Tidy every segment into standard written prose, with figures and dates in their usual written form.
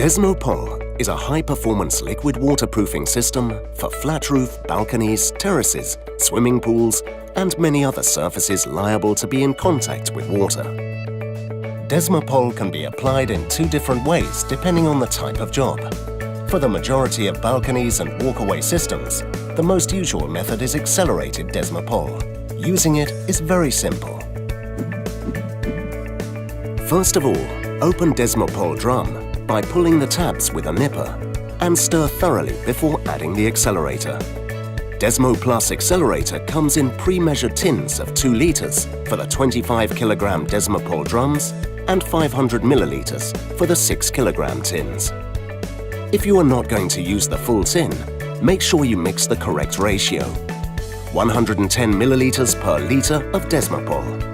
Desmopol is a high-performance liquid waterproofing system for flat roof, balconies, terraces, swimming pools, and many other surfaces liable to be in contact with water. Desmopol can be applied in two different ways depending on the type of job. For the majority of balconies and walkaway systems, the most usual method is accelerated Desmopol. Using it is very simple. First of all, open Desmopol drum by pulling the tabs with a nipper and stir thoroughly before adding the accelerator. Desmo Plus accelerator comes in pre-measured tins of 2 litres for the 25 kg Desmopol drums and 500 millilitres for the 6 kg tins. If you are not going to use the full tin, make sure you mix the correct ratio: 110 millilitres per litre of Desmopol.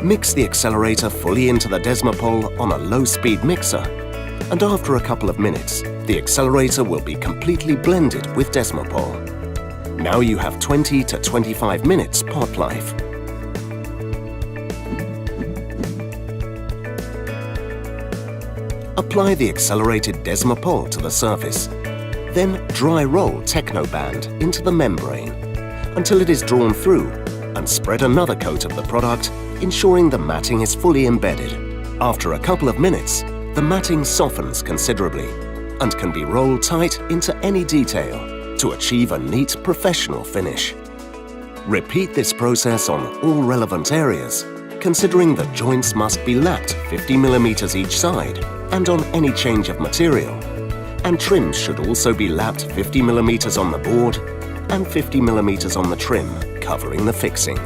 Mix the accelerator fully into the Desmopol on a low-speed mixer, and after a couple of minutes, the accelerator will be completely blended with Desmopol. Now you have 20 to 25 minutes pot life. Apply the accelerated Desmopol to the surface. Then dry roll Technoband into the membrane until it is drawn through, and spread another coat of the product, ensuring the matting is fully embedded. After a couple of minutes, the matting softens considerably and can be rolled tight into any detail to achieve a neat professional finish. Repeat this process on all relevant areas, considering the joints must be lapped 50 mm each side and on any change of material, and trims should also be lapped 50 mm on the board and 50 mm on the trim covering the fixing.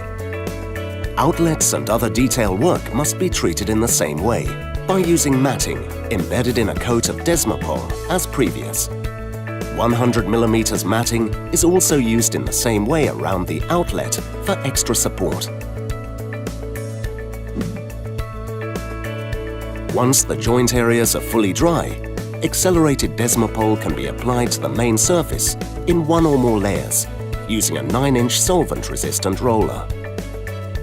Outlets and other detail work must be treated in the same way, by using matting embedded in a coat of Desmopol as previous. 100 mm matting is also used in the same way around the outlet for extra support. Once the joint areas are fully dry, accelerated Desmopol can be applied to the main surface in 1 or more layers, using a 9-inch solvent-resistant roller.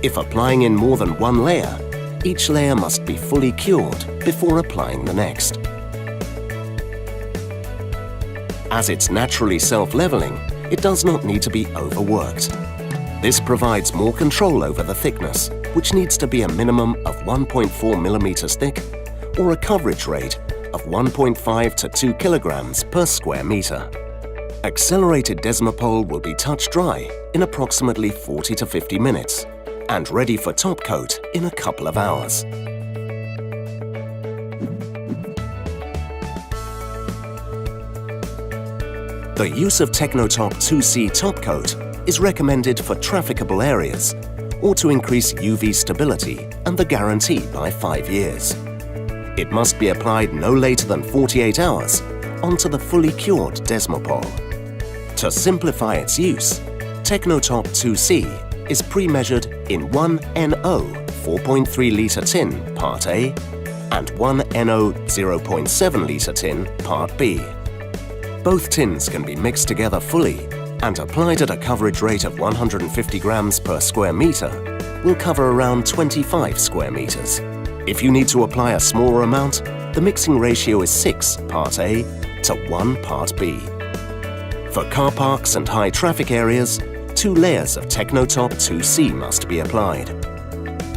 If applying in more than 1 layer, each layer must be fully cured before applying the next. As it's naturally self-leveling, it does not need to be overworked. This provides more control over the thickness, which needs to be a minimum of 1.4 mm thick or a coverage rate of 1.5 to 2 kg per square meter. Accelerated Desmopol will be touch dry in approximately 40 to 50 minutes and ready for top coat in a couple of hours. The use of Technotop 2C top coat is recommended for trafficable areas or to increase UV stability and the guarantee by 5 years. It must be applied no later than 48 hours onto the fully cured Desmopol. To simplify its use, Technotop 2C is pre-measured in 1 NO 4.3 litre tin Part A and 1 NO 0.7 litre tin Part B. Both tins can be mixed together fully and applied at a coverage rate of 150 grams per square meter will cover around 25 square meters. If you need to apply a smaller amount, the mixing ratio is 6 Part A to 1 Part B. For car parks and high traffic areas, 2 layers of Technotop 2C must be applied.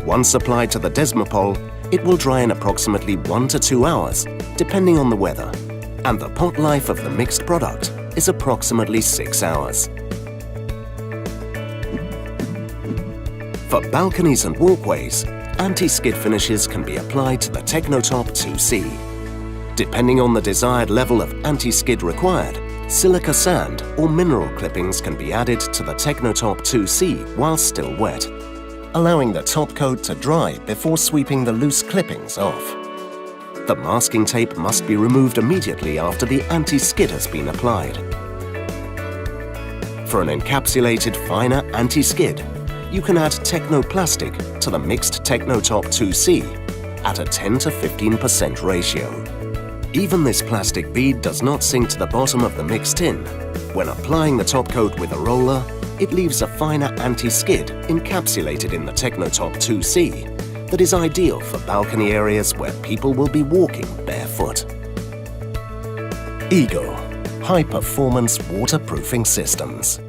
Once applied to the Desmopol, it will dry in approximately 1 to 2 hours, depending on the weather, and the pot life of the mixed product is approximately 6 hours. For balconies and walkways, anti-skid finishes can be applied to the Technotop 2C. Depending on the desired level of anti-skid required, silica sand or mineral clippings can be added to the Technotop 2C while still wet, allowing the top coat to dry before sweeping the loose clippings off. The masking tape must be removed immediately after the anti-skid has been applied. For an encapsulated finer anti-skid, you can add Technoplastic to the mixed Technotop 2C at a 10 to 15% ratio. Even this plastic bead does not sink to the bottom of the mixed tin. When applying the top coat with a roller, it leaves a finer anti-skid encapsulated in the Technotop 2C that is ideal for balcony areas where people will be walking barefoot. Eagle, high-performance waterproofing systems.